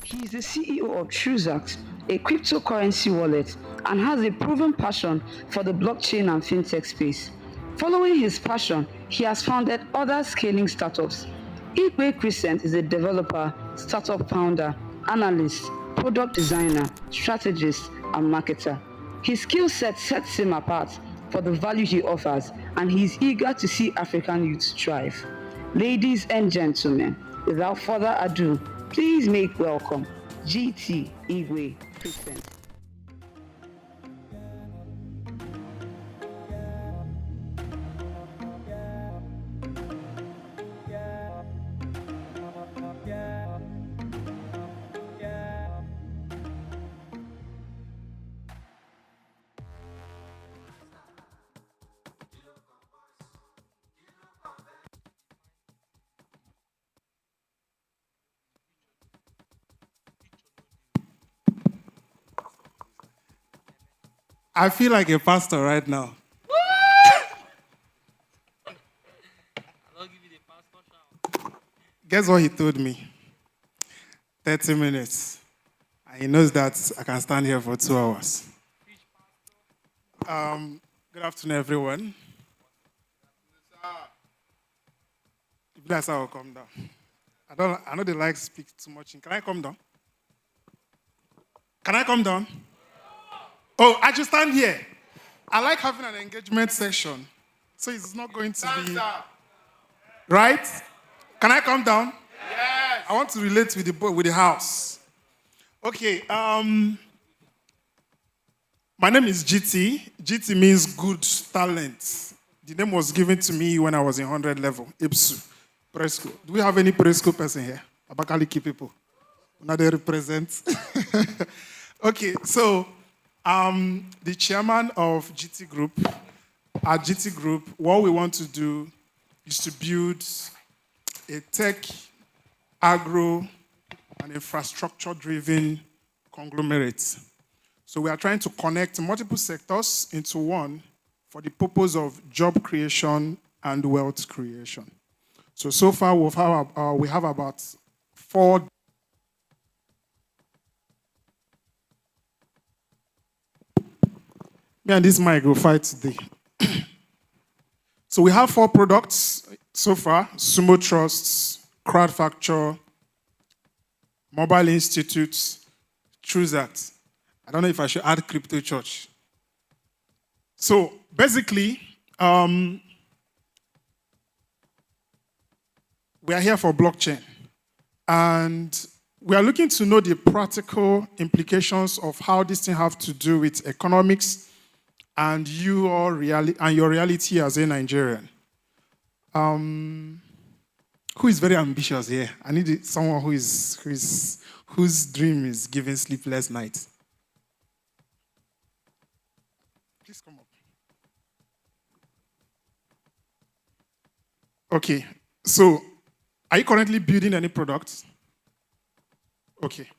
He is the CEO of Truzact, a cryptocurrency wallet, and has a proven passion for the blockchain and fintech space. Following his passion, he has founded other scaling startups. Igwe Chrisent is a developer, startup founder, analyst, product designer, strategist, and marketer. His skill set sets him apart for the value he offers, and he is eager to see African youth thrive. Ladies and gentlemen, without further ado, please make welcome GT Igwe Chrisent. I feel like a pastor right now. Guess what he told me? 30 minutes. And he knows that I can stand here for 2 hours. Good afternoon, everyone. If that's how I'll come down. I know they like speak too much. Can I come down? Can I come down? Oh, I just stand here. I like having an engagement section. So it's not going to be... Right? Can I come down? Yes. I want to relate with the house. Okay. My name is GT. GT means good talent. The name was given to me when I was in 100 level, IPSU, preschool. Do we have any preschool person here? Abakaliki people. Now they represent. Okay, so the chairman of GT Group, at GT Group, what we want to do is to build a tech, agro, and infrastructure-driven conglomerate. So we are trying to connect multiple sectors into one for the purpose of job creation and wealth creation. So far we have about 4. Me and this mic will fight today. So we have 4 products so far: Sumo Trusts, Crowdfactor, Mobile Institutes, Truzact. I don't know if I should add Crypto Church. So basically, we are here for blockchain. And we are looking to know the practical implications of how this thing have to do with economics and your reality as a Nigerian. Who is very ambitious here? I need someone whose dream is giving sleepless nights. Please come up. Okay, so are you currently building any products? Okay.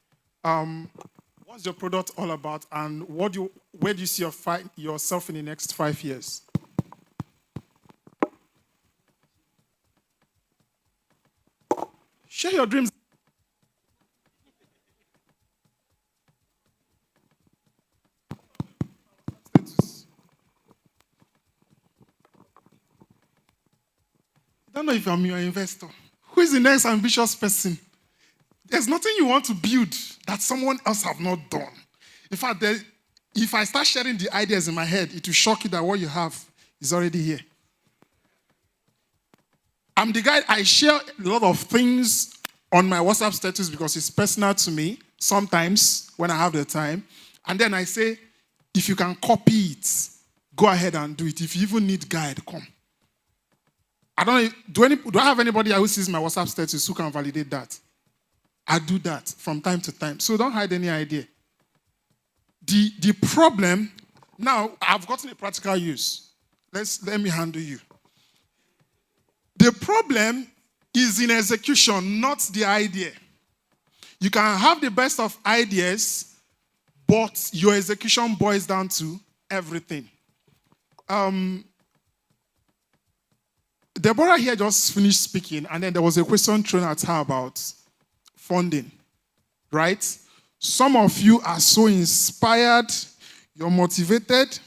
What's your product all about, and where do you see yourself in the next 5 years? Share your dreams. I don't know if I'm your investor. Who is the next ambitious person? There's nothing you want to build that someone else have not done. In fact, if I start sharing the ideas in my head, it will shock you that what you have is already here. I'm the guy, I share a lot of things on my WhatsApp status because it's personal to me, sometimes when I have the time. And then I say, if you can copy it, go ahead and do it. If you even need guide, come. I don't know, do I have anybody who sees my WhatsApp status who can validate that? I do that from time to time. So don't hide any idea. The problem, now I've gotten a practical use. Let me handle you. The problem is in execution, not the idea. You can have the best of ideas, but your execution boils down to everything. Deborah here just finished speaking, and then there was a question thrown at her about funding. right? Some of you are so inspired, you're motivated,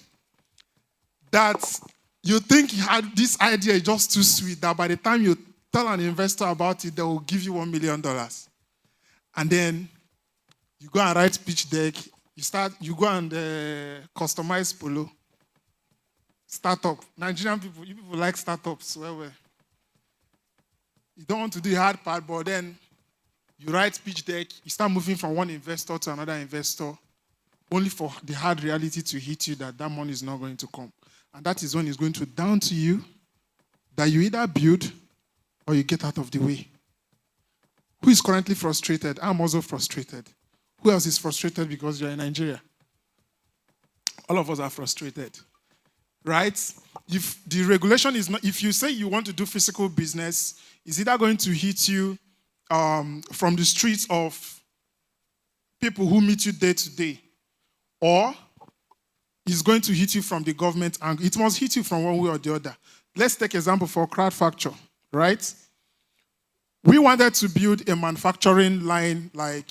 that you think you had this idea is just too sweet, that by the time you tell an investor about it, they will give you $1 million. And then you go and write pitch deck, you go and customize polo. Startup. Nigerian people, you people like startups. Well. You don't want to do the hard part, but then you write pitch deck, you start moving from one investor to another investor, only for the hard reality to hit you that money is not going to come. And that is when it's going to down to you that you either build or you get out of the way. Who is currently frustrated? I'm also frustrated. Who else is frustrated because you're in Nigeria? All of us are frustrated, right? If the regulation is not, if you say you want to do physical business, is either going to hit you from the streets of people who meet you day to day, or it's going to hit you from the government, and it must hit you from one way or the other. Let's take example for crowd factor, right? We wanted to build a manufacturing line like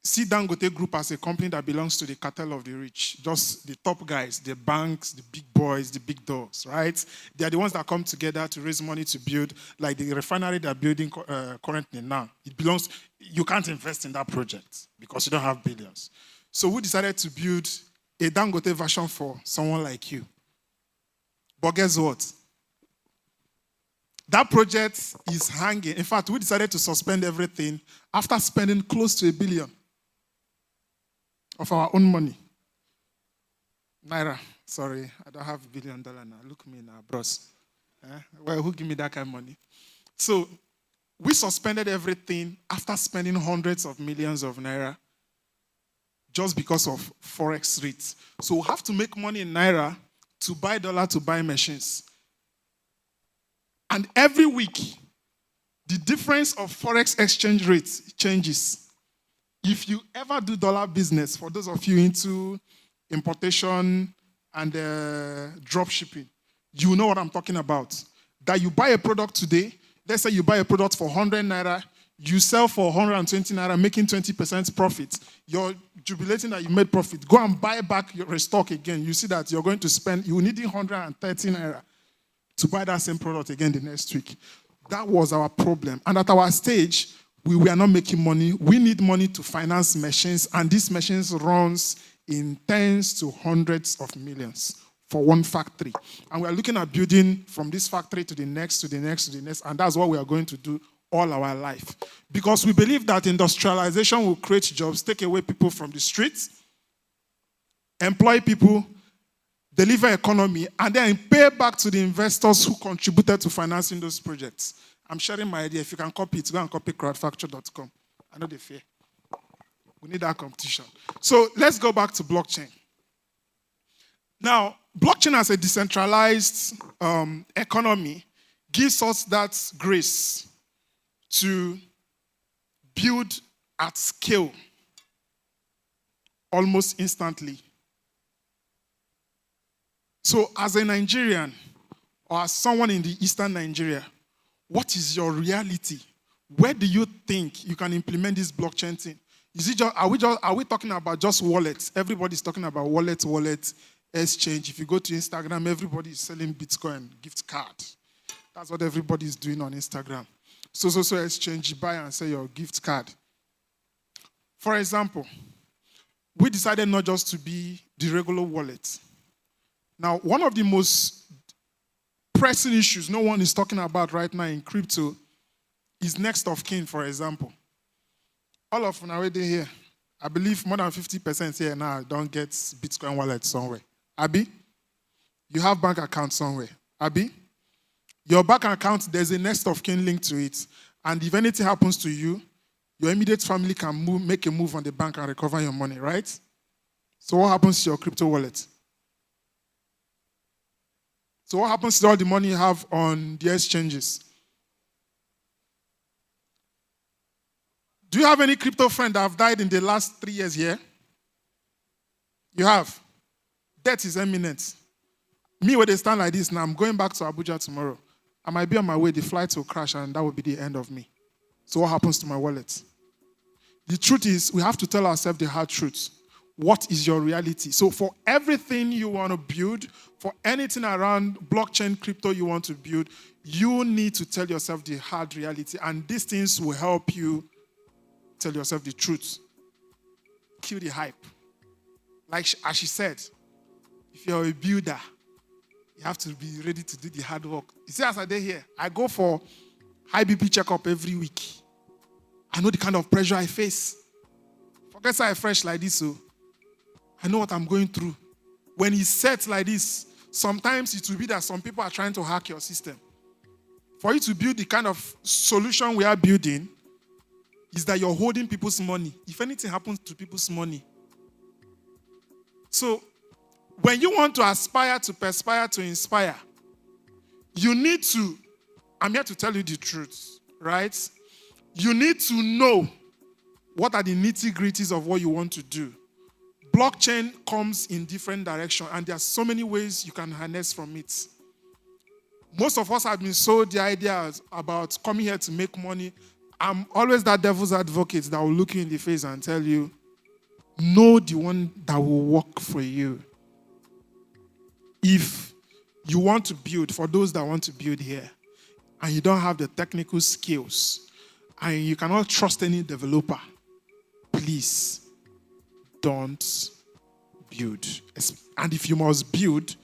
Dangote Group as a company that belongs to the cartel of the rich, just the top guys, the banks, the big boys, the big dogs, right? They are the ones that come together to raise money to build, like the refinery they're building currently now. It belongs, you can't invest in that project because you don't have billions. So we decided to build a Dangote version for someone like you. But guess what? That project is hanging. In fact, we decided to suspend everything after spending close to $1 billion of our own money. Naira, sorry, I don't have $1 billion now. Look me now, bros. Well, who give me that kind of money? So we suspended everything after spending hundreds of millions of Naira just because of Forex rates. So we have to make money in Naira to buy dollar, to buy machines. And every week, the difference of Forex exchange rates changes. If you ever do dollar business, for those of you into importation and drop shipping, you know what I'm talking about. That you buy a product today, let's say you buy a product for 100 Naira, you sell for 120 Naira, making 20% profit. You're jubilating that you made profit. Go and buy back your stock again. You see that you're going to spend, you need 130 Naira to buy that same product again the next week. That was our problem. And at our stage, we were not making money. We need money to finance machines, and these machines runs in tens to hundreds of millions for one factory. And we are looking at building from this factory to the next, to the next, to the next, and that's what we are going to do all our life. Because we believe that industrialization will create jobs, take away people from the streets, employ people, deliver economy, and then pay back to the investors who contributed to financing those projects. I'm sharing my idea. If you can copy it, go and copy crowdfactor.com. I know they fear. We need that competition. So let's go back to blockchain. Now, blockchain as a decentralized economy gives us that grace to build at scale almost instantly. So as a Nigerian or as someone in the Eastern Nigeria, what is your reality? Where do you think you can implement this blockchain thing? Is it just, are we talking about just wallets? Everybody's talking about wallet, exchange. If you go to Instagram, everybody is selling Bitcoin, gift card. That's what everybody's doing on Instagram. So exchange, you buy and sell your gift card. For example, we decided not just to be the regular wallet. Now, one of the most pressing issues no one is talking about right now in crypto is next of kin, for example. All of them already here. I believe more than 50% here now don't get Bitcoin wallet somewhere. Abi? You have bank account somewhere. Abi? Your bank account, there's a next of kin link to it. And if anything happens to you, your immediate family can make a move on the bank and recover your money, right? So what happens to your crypto wallet? So what happens to all the money you have on the exchanges? Do you have any crypto friend that have died in the last 3 years here? You have. Death is imminent. Me, when they stand like this now, I'm going back to Abuja tomorrow. I might be on my way, the flight will crash, and that will be the end of me. So what happens to my wallet? The truth is, we have to tell ourselves the hard truth. What is your reality? So for everything you want to build, for anything around blockchain, crypto you want to build, you need to tell yourself the hard reality. And these things will help you tell yourself the truth. Kill the hype. As she said, if you're a builder, you have to be ready to do the hard work. You see, as I did here, I go for high BP checkup every week. I know the kind of pressure I face. Forget say I fresh like this, so I know what I'm going through. When it's set like this, sometimes it will be that some people are trying to hack your system. For you to build the kind of solution we are building, is that you're holding people's money. If anything happens to people's money. So, when you want to aspire to perspire to inspire, you need to, I'm here to tell you the truth, right? You need to know what are the nitty-gritties of what you want to do. Blockchain comes in different directions, and there are so many ways you can harness from it. Most of us have been sold the ideas about coming here to make money. I'm always that devil's advocate that will look you in the face and tell you, know the one that will work for you. If you want to build, for those that want to build here, and you don't have the technical skills, and you cannot trust any developer, please don't build. And if you must build,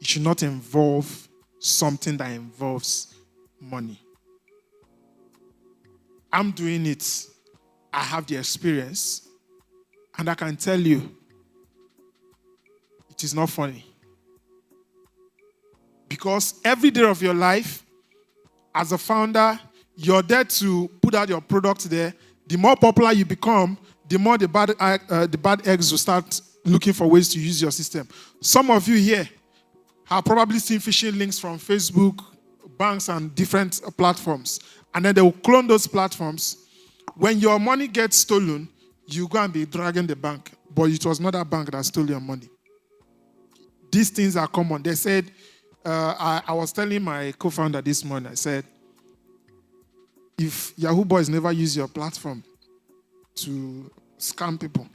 it should not involve something that involves money. I'm doing it. I have the experience. And I can tell you, it is not funny. Because every day of your life, as a founder, you're there to put out your product there. The more popular you become, the more the bad eggs will start looking for ways to use your system. Some of you here have probably seen phishing links from Facebook, banks, and different platforms. And then they will clone those platforms. When your money gets stolen, you go and be dragging the bank. But it was not that bank that stole your money. These things are common. They said, I was telling my co-founder this morning, I said, if Yahoo Boys never use your platform to scam people,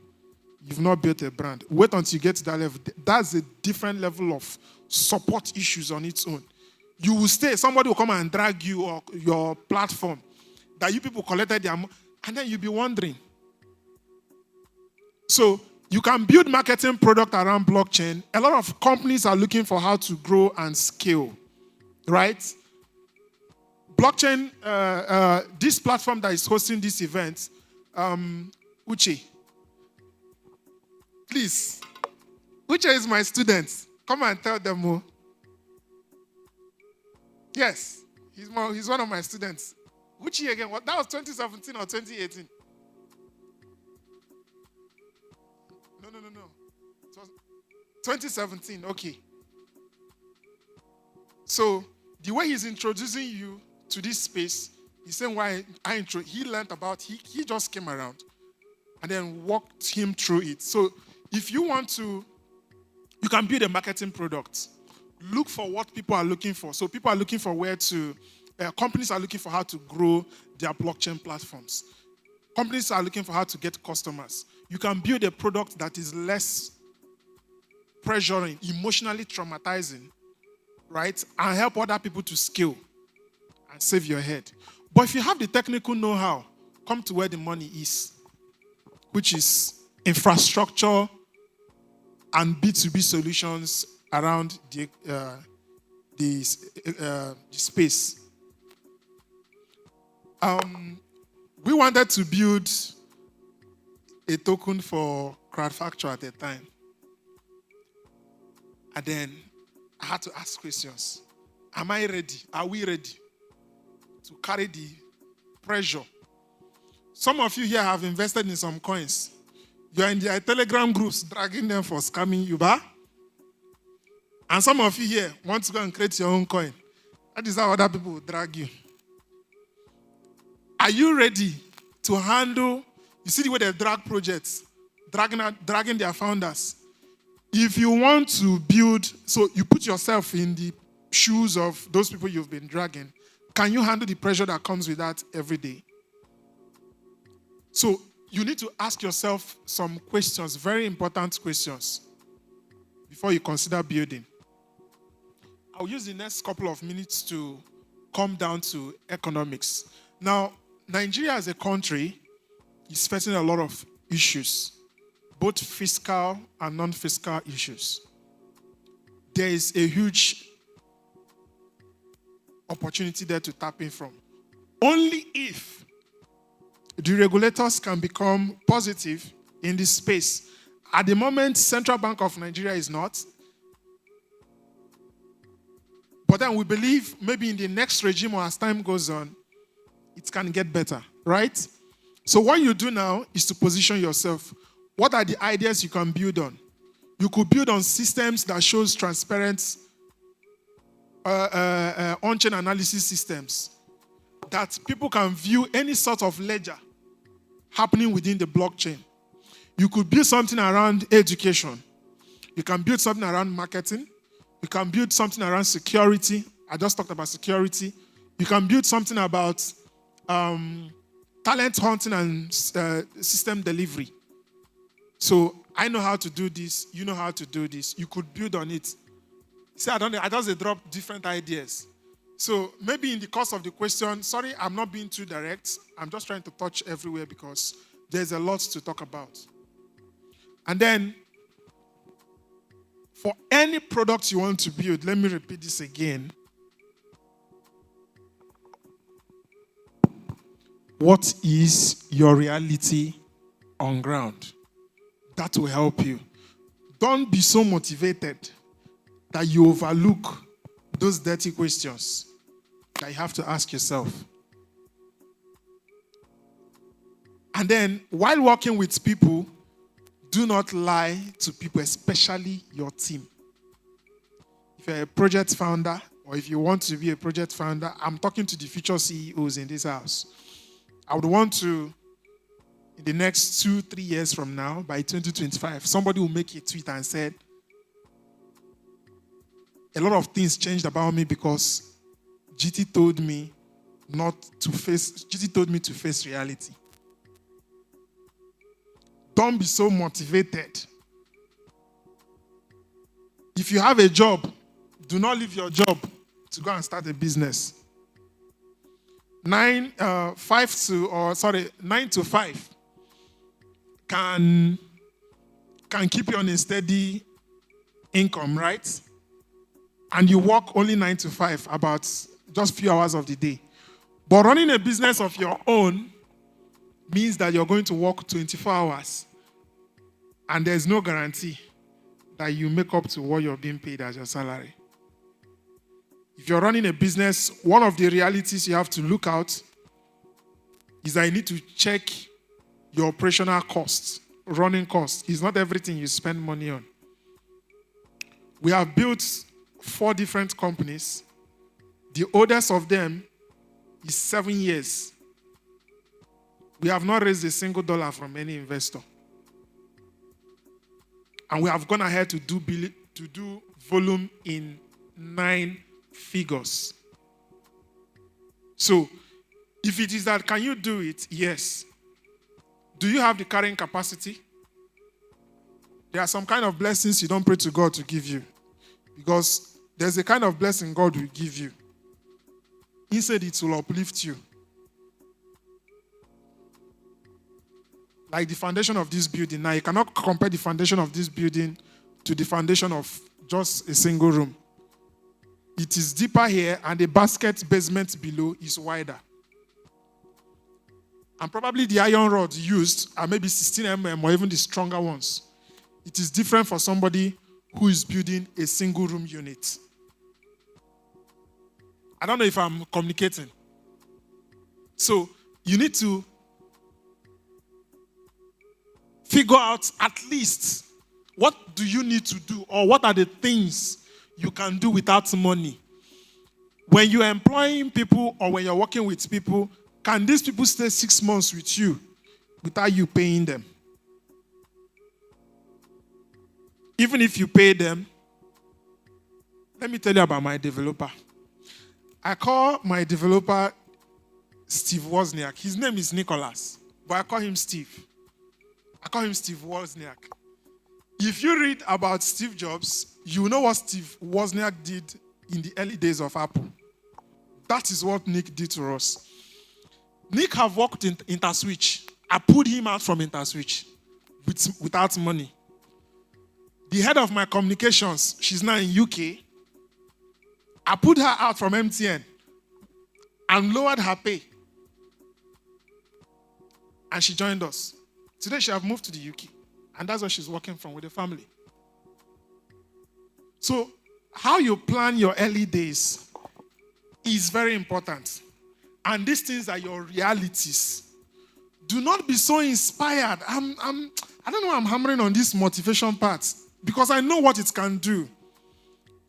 you've not built a brand. Wait until you get to that level. That's a different level of support issues on its own. You will stay, somebody will come and drag you or your platform that you people collected their money, and then you'll be wondering. So you can build marketing product around blockchain. A lot of companies are looking for how to grow and scale, right? Blockchain, this platform that is hosting this event, Uche, please, Uche is my student. Come and tell them more. Yes, he's one of my students. Uche again, what? That was 2017 or 2018? No. It was 2017, okay. So, the way he's introducing you to this space, he's saying why he learned about, he just came around and then walked him through it. So, if you want to, you can build a marketing product. Look for what people are looking for. So, people are looking for where to, companies are looking for how to grow their blockchain platforms. Companies are looking for how to get customers. You can build a product that is less pressuring, emotionally traumatizing, right? And help other people to scale and save your head. But if you have the technical know-how, come to where the money is, which is infrastructure and B2B solutions around the space. We wanted to build a token for CrowdFactor at the time. And then I had to ask questions. Am I ready? Are we ready to carry the pressure? Some of you here have invested in some coins. You are in their Telegram groups dragging them for scamming you, bah? And some of you here want to go and create your own coin. That is how other people will drag you. Are you ready to handle, you see the way they drag projects, dragging their founders? If you want to build, so you put yourself in the shoes of those people you've been dragging, can you handle the pressure that comes with that every day? So you need to ask yourself some questions, very important questions, before you consider building. I'll use the next couple of minutes to come down to economics. Now, Nigeria as a country is facing a lot of issues, both fiscal and non-fiscal issues. There is a huge opportunity there to tap in from. Only if the regulators can become positive in this space. At the moment, Central Bank of Nigeria is not. But then we believe maybe in the next regime or as time goes on, it can get better, right? So what you do now is to position yourself. What are the ideas you can build on? You could build on systems that shows transparent on-chain analysis systems that people can view any sort of ledger happening within the blockchain. You could build something around education. You can build something around marketing. You can build something around security. I just talked about security. You can build something about talent hunting and system delivery. So I know how to do this. You know how to do this. You could build on it. See, I just drop different ideas. So maybe in the course of the question, sorry, I'm not being too direct. I'm just trying to touch everywhere because there's a lot to talk about. And then, for any product you want to build, let me repeat this again. What is your reality on ground? That will help you. Don't be so motivated that you overlook those dirty questions that you have to ask yourself. And then, while working with people, do not lie to people, especially your team. If you're a project founder, or if you want to be a project founder, I'm talking to the future CEOs in this house. I would want to, in the next 2-3 years from now, by 2025, somebody will make a tweet and said, a lot of things changed about me because GT told me to face reality. Don't be so motivated. If you have a job, do not leave your job to go and start a business. 9 to 5 can keep you on a steady income, right? And you work only 9 to 5, about just few hours of the day. But running a business of your own means that you're going to work 24 hours. And there's no guarantee that you make up to what you're being paid as your salary. If you're running a business, one of the realities you have to look out is that you need to check your operational costs, running costs. It's not everything you spend money on. We have built 4 different companies. The oldest of them is 7 years. We have not raised a single dollar from any investor. And we have gone ahead to do volume in 9 figures. So, if it is that, can you do it? Yes. Do you have the carrying capacity? There are some kind of blessings you don't pray to God to give you. Because there's a kind of blessing God will give you. Instead, it will uplift you. Like the foundation of this building. Now, you cannot compare the foundation of this building to the foundation of just a single room. It is deeper here, and the basket basement below is wider. And probably the iron rods used are maybe 16 mm or even the stronger ones. It is different for somebody who is building a single room unit. I don't know if I'm communicating. So, you need to figure out at least what do you need to do, or what are the things you can do without money. When you're employing people or when you're working with people, can these people stay 6 months with you without you paying them? Even if you pay them, let me tell you about my developer. I call my developer Steve Wozniak. His name is Nicholas, but I call him Steve. I call him Steve Wozniak. If you read about Steve Jobs, you know what Steve Wozniak did in the early days of Apple. That is what Nick did to us. Nick have worked in InterSwitch. I pulled him out from InterSwitch without money. The head of my communications, she's now in UK. I pulled her out from MTN and lowered her pay. And she joined us. Today she have moved to the UK. And that's where she's working from with the family. So how you plan your early days is very important. And these things are your realities. Do not be so inspired. I don't know why I'm hammering on this motivation part. Because I know what it can do.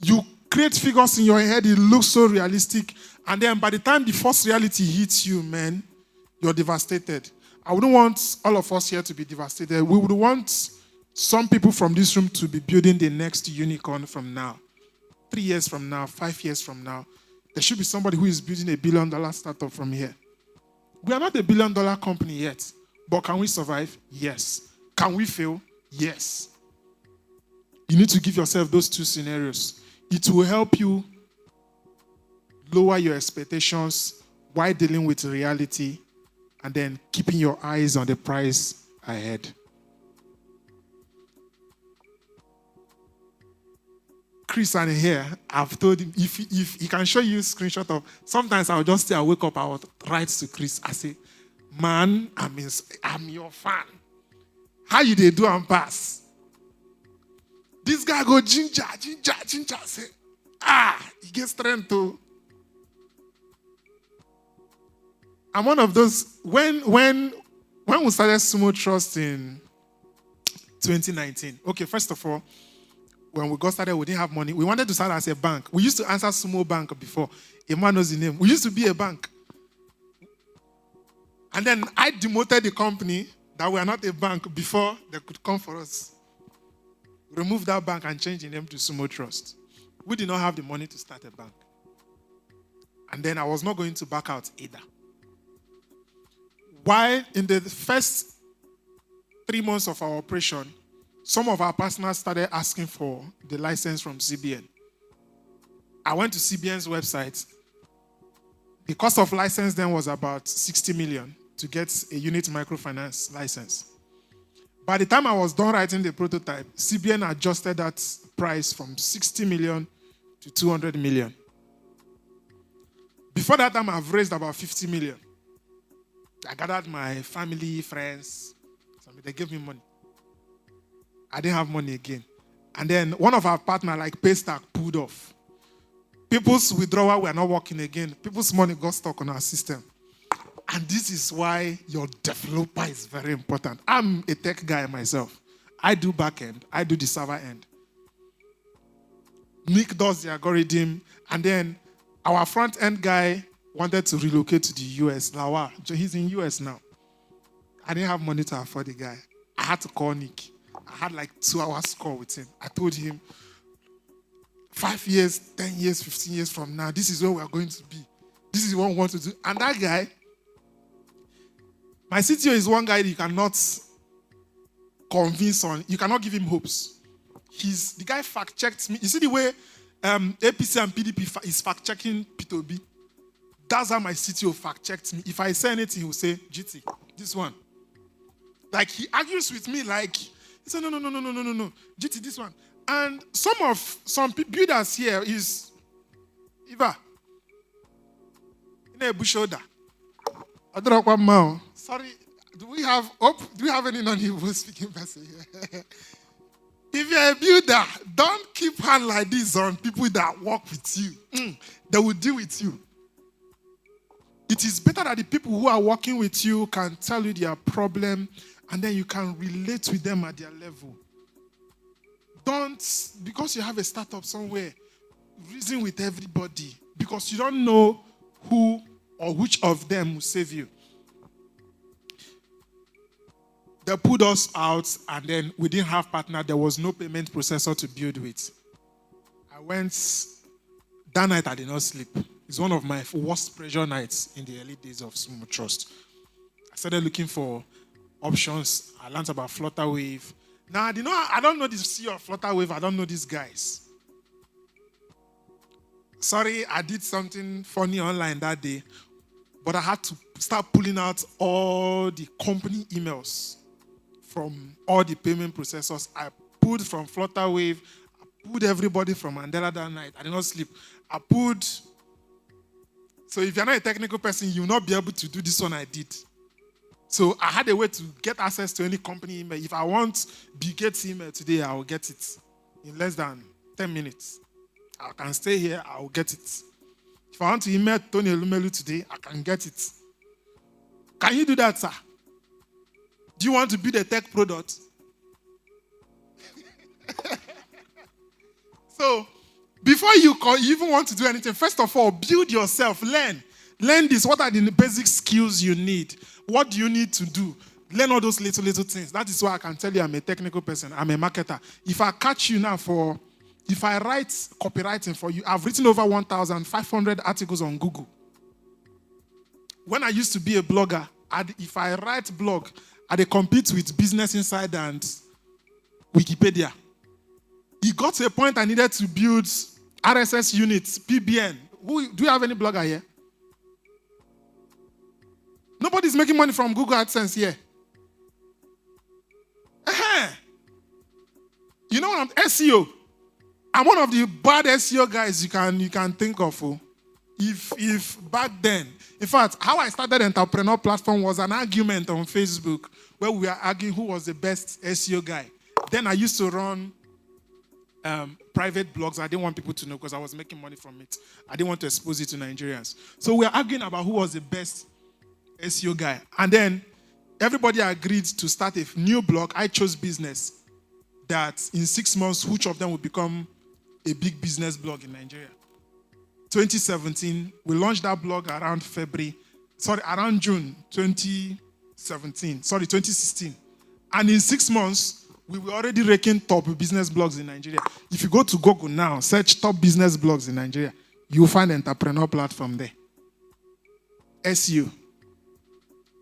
You create figures in your head, it looks so realistic. And then by the time the first reality hits you, man, you're devastated. I wouldn't want all of us here to be devastated. We would want some people from this room to be building the next unicorn from now. 3 years from now, 5 years from now. There should be somebody who is building $1 billion startup from here. We are not $1 billion company yet. But can we survive? Yes. Can we fail? Yes. You need to give yourself those two scenarios. It will help you lower your expectations while dealing with reality and then keeping your eyes on the prize ahead. Chrisent here, I've told him, if he can show you a screenshot of, sometimes I'll just say, I wake up, I will write to Chris, I say, man, I'm your fan. How you they do and pass? This guy go ginger. Say, he gets strength too. I'm one of those, when we started Sumo Trust in 2019, okay, first of all, when we got started, we didn't have money. We wanted to start as a bank. We used to answer Sumo Bank before. A man knows the name. We used to be a bank. And then I demoted the company that we are not a bank before they could come for us. Remove that bank and change the name to Sumo Trust. We did not have the money to start a bank. And then I was not going to back out either. While in the first 3 months of our operation, some of our partners started asking for the license from CBN. I went to CBN's website. The cost of license then was about 60 million to get a unit microfinance license. By the time I was done writing the prototype, CBN adjusted that price from 60 million to 200 million. Before that time, I've raised about 50 million. I gathered my family, friends. They gave me money. I didn't have money again. And then one of our partners, like Paystack, pulled off. People's withdrawal were not working again. People's money got stuck on our system. And this is why your developer is very important. I'm a tech guy myself. I do back-end. I do the server end. Nick does the algorithm. And then our front-end guy wanted to relocate to the US. Lawa, he's in US now. I didn't have money to afford the guy. I had to call Nick. I had like 2 hours call with him. I told him, 5 years, 10 years, 15 years from now, this is where we are going to be. This is what we want to do. And that guy, my CTO is one guy you cannot convince on. You cannot give him hopes. The guy fact-checked me. You see the way APC and PDP is fact-checking P2B? That's how my CTO fact-checked me. If I say anything, he will say, GT, this one. Like, he argues with me like, he said, no. GT, this one. And some builders here is, Iva, in a bushoda. Sorry, do we have any non-Igbo speaking person here? If you're a builder, don't keep hand like this on people that work with you. They will deal with you. It is better that the people who are working with you can tell you their problem and then you can relate with them at their level. Don't, because you have a startup somewhere, reason with everybody because you don't know who or which of them will save you. They put us out and then we didn't have partner. There was no payment processor to build with. That night I did not sleep. It's one of my worst pressure nights in the early days of Sumo Trust. I started looking for options. I learned about Flutterwave. Now, I don't know this CEO of Flutterwave. I don't know these guys. Sorry, I did something funny online that day, but I had to start pulling out all the company emails from all the payment processors. I pulled from Flutterwave. I pulled everybody from Mandela that night. I did not sleep. So if you're not a technical person, you will not be able to do this one I did. So I had a way to get access to any company email. If I want Bill Gates' email today, I will get it in less than 10 minutes. I can stay here, I will get it. If I want to email Tony Elumelu today, I can get it. Can you do that, sir? Do you want to build a tech product? So, before you even want to do anything, first of all, build yourself, learn. Learn this. What are the basic skills you need? What do you need to do? Learn all those little things. That is why I can tell you I'm a technical person. I'm a marketer. If I catch you now if I write copywriting for you, I've written over 1,500 articles on Google. When I used to be a blogger, if I write blog, I compete with Business Insider and Wikipedia. It got to a point I needed to build RSS units, PBN. Do you have any blogger here? Nobody's making money from Google AdSense here. You know what? SEO. I'm one of the bad SEO guys you can think of. If back then, in fact, how I started Entrepreneur Platform was an argument on Facebook where we were arguing who was the best SEO guy. Then I used to run private blogs. I didn't want people to know because I was making money from it. I didn't want to expose it to Nigerians. So we were arguing about who was the best SEO guy. And then everybody agreed to start a new blog. I chose business. That in 6 months, which of them would become a big business blog in Nigeria. 2017, we launched that blog around June 2016. And in 6 months, we were already ranking top business blogs in Nigeria. If you go to Google now, search top business blogs in Nigeria, you'll find Entrepreneur Platform there. SEO.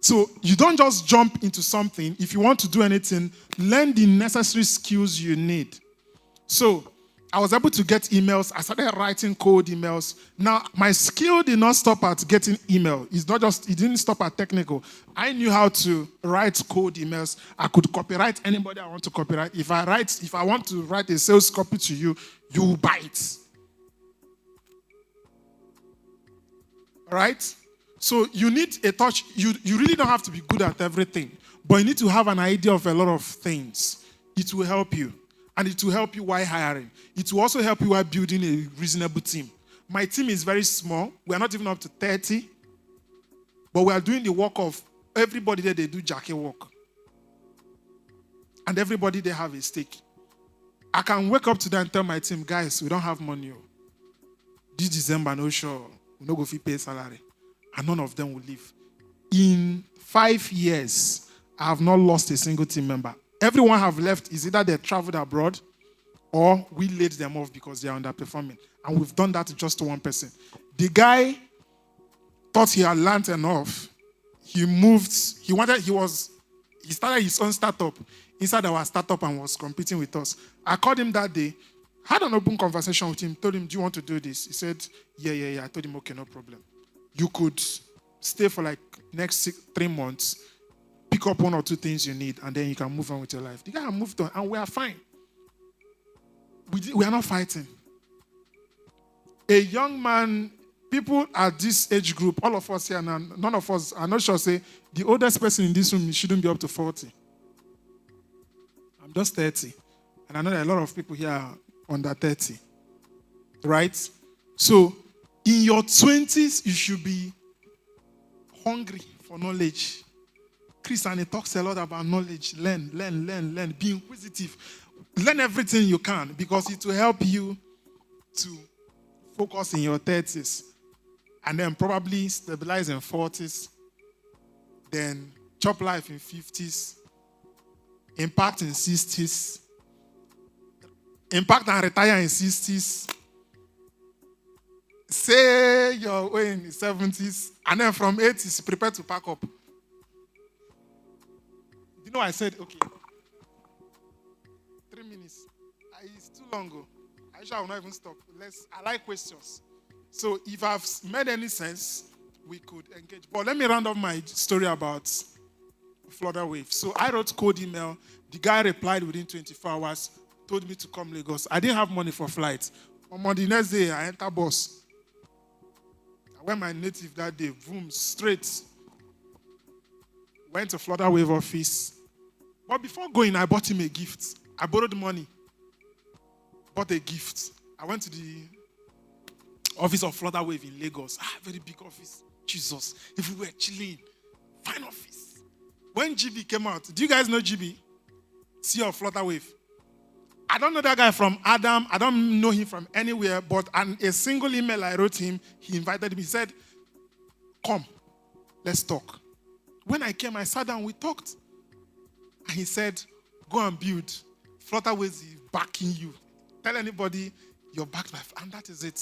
So you don't just jump into something. If you want to do anything, learn the necessary skills you need. So I was able to get emails. I started writing cold emails. Now, my skill did not stop at getting email. It didn't stop at technical. I knew how to write cold emails. I could copyright anybody I want to copyright. If I want to write a sales copy to you, you will buy it. All right? So you need a touch. You really don't have to be good at everything, but you need to have an idea of a lot of things. It will help you. And it will help you while hiring. It will also help you while building a reasonable team. My team is very small. We are not even up to 30. But we are doing the work of everybody there, they do jacket work. And everybody, they have a stake. I can wake up today and tell my team, guys, we don't have money. This December, no sure. We no go fit pay salary. And none of them will leave. In 5 years, I have not lost a single team member. Everyone have left is either they traveled abroad or we laid them off because they are underperforming. And we've done that to just one person. The guy thought he had learned enough. He started his own startup inside our startup and was competing with us. I called him that day, had an open conversation with him, told him, do you want to do this? He said, yeah. I told him, okay, no problem. You could stay for like next 3 months, pick up 1 or 2 things you need, and then you can move on with your life. The guy moved on, and we are fine. We are not fighting. A young man, people at this age group, all of us here, none of us, I'm not sure, say, the oldest person in this room shouldn't be up to 40. I'm just 30. And I know that a lot of people here are under 30. Right? So, in your 20s, you should be hungry for knowledge. Chrisent talks a lot about knowledge. Learn. Be inquisitive. Learn everything you can because it will help you to focus in your 30s and then probably stabilize in 40s, then chop life in 50s, impact in 60s, impact and retire in 60s, say your way in the 70s, and then from 80s, prepare to pack up. I said, okay, 3 minutes. It's too long. I shall not even stop. I like questions. So if I've made any sense, we could engage. But let me round up my story about Florida Wave. So I wrote code email. The guy replied within 24 hours, told me to come Lagos. I didn't have money for flights. On the next day, I enter bus. I went my native that day, boom, straight. Went to Florida Wave office. But before going, I bought him a gift. I borrowed money. Bought a gift. I went to the office of Florida Wave in Lagos. Very big office. Jesus. Everywhere chilling. Fine office. When GB came out, do you guys know GB? CEO of Florida Wave. I don't know that guy from Adam. I don't know him from anywhere. But a single email I wrote him, he invited me. He said, come, let's talk. When I came, I sat down, we talked. And he said, go and build. Florida Wave is backing you. Tell anybody you're backed by, and that is it.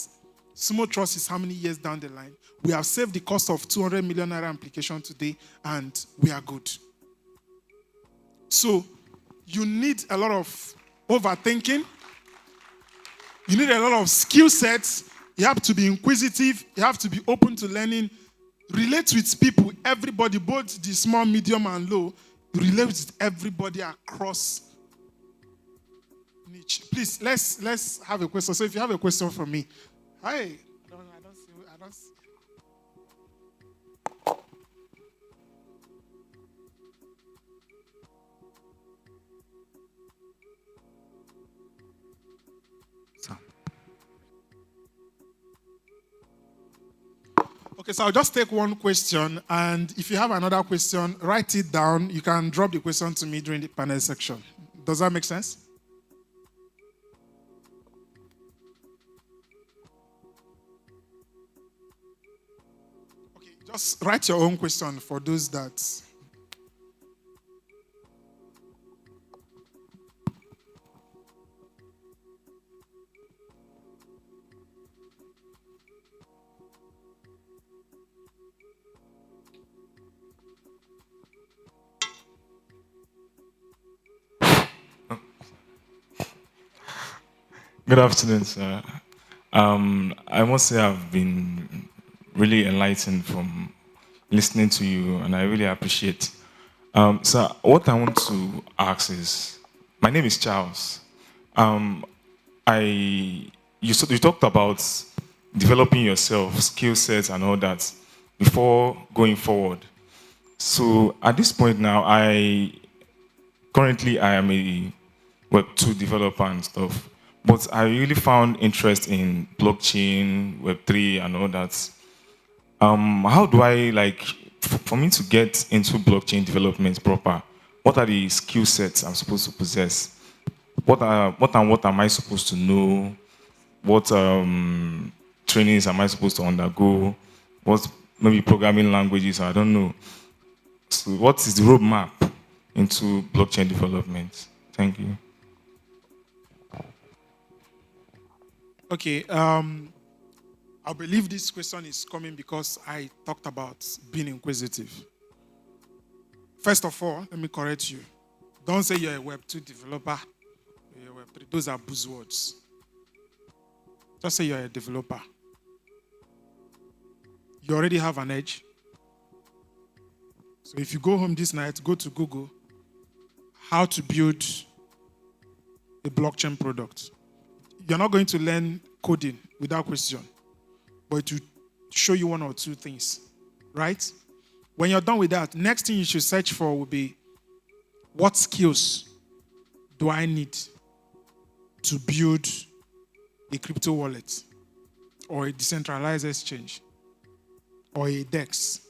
Sumo Trust is how many years down the line? We have saved the cost of 200 million naira application today, and we are good. So you need a lot of overthinking. You need a lot of skill sets. You have to be inquisitive. You have to be open to learning. Relate with people, everybody, both the small, medium, and low. Relate with everybody across niche. Please, let's have a question. So if you have a question for me, hi. I don't see. Okay, so I'll just take one question, and if you have another question, write it down. You can drop the question to me during the panel section. Does that make sense? Okay, just write your own question for those that... Good afternoon, sir. I must say I've been really enlightened from listening to you, and I really appreciate. So what I want to ask is, my name is Charles. You talked about developing yourself, skill sets, and all that before going forward. So at this point now, currently I am a Web2 developer and stuff. But I really found interest in blockchain, Web3, and all that. How do I, for me to get into blockchain development proper, what are the skill sets I'm supposed to possess? What am I supposed to know? What trainings am I supposed to undergo? What maybe programming languages? I don't know. So what is the roadmap into blockchain development? Thank you. Okay, I believe this question is coming because I talked about being inquisitive. First of all, let me correct you. Don't say you're a Web2 developer, you're a Web3. Those are buzzwords. Just say you're a developer. You already have an edge. So if you go home this night, go to Google, how to build a blockchain product. You're not going to learn coding without question, but to show you one or two things, right? When you're done with that, next thing you should search for will be, what skills do I need to build a crypto wallet or a decentralized exchange or a DEX,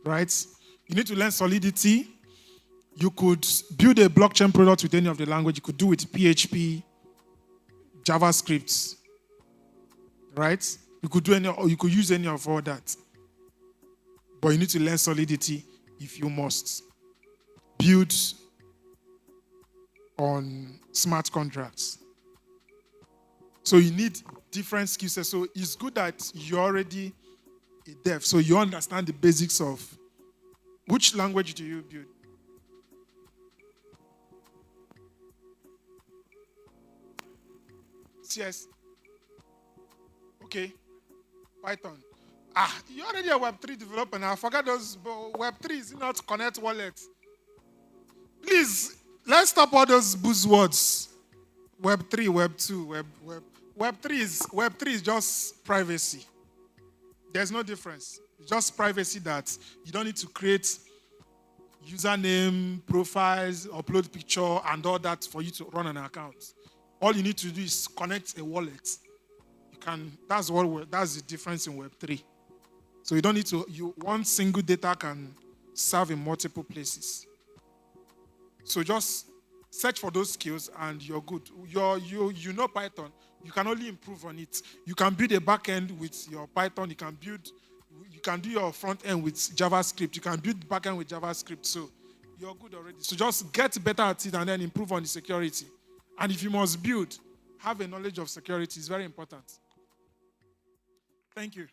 right? You need to learn Solidity. You could build a blockchain product with any of the language. You could do it with PHP, JavaScript, right? You could do any, or you could use any of all that. But you need to learn Solidity if you must. Build on smart contracts. So you need different skill sets. So it's good that you're already a dev. So you understand the basics of which language do you build? CS. Okay. Python. You're already a Web3 developer now. I forgot those Web3 is not connect wallets. Please, let's stop all those buzzwords. Web3, Web2, Web3 is just privacy. There's no difference. It's just privacy that you don't need to create username, profiles, upload picture, and all that for you to run an account. All you need to do is connect a wallet. That's the difference in Web3. So you don't need to. One single data can serve in multiple places. So just search for those skills and you're good. You know Python. You can only improve on it. You can build a backend with your Python. You can do your front end with JavaScript. You can build backend with JavaScript. So you're good already. So just get better at it and then improve on the security. And if you must build, have a knowledge of security. It's very important. Thank you.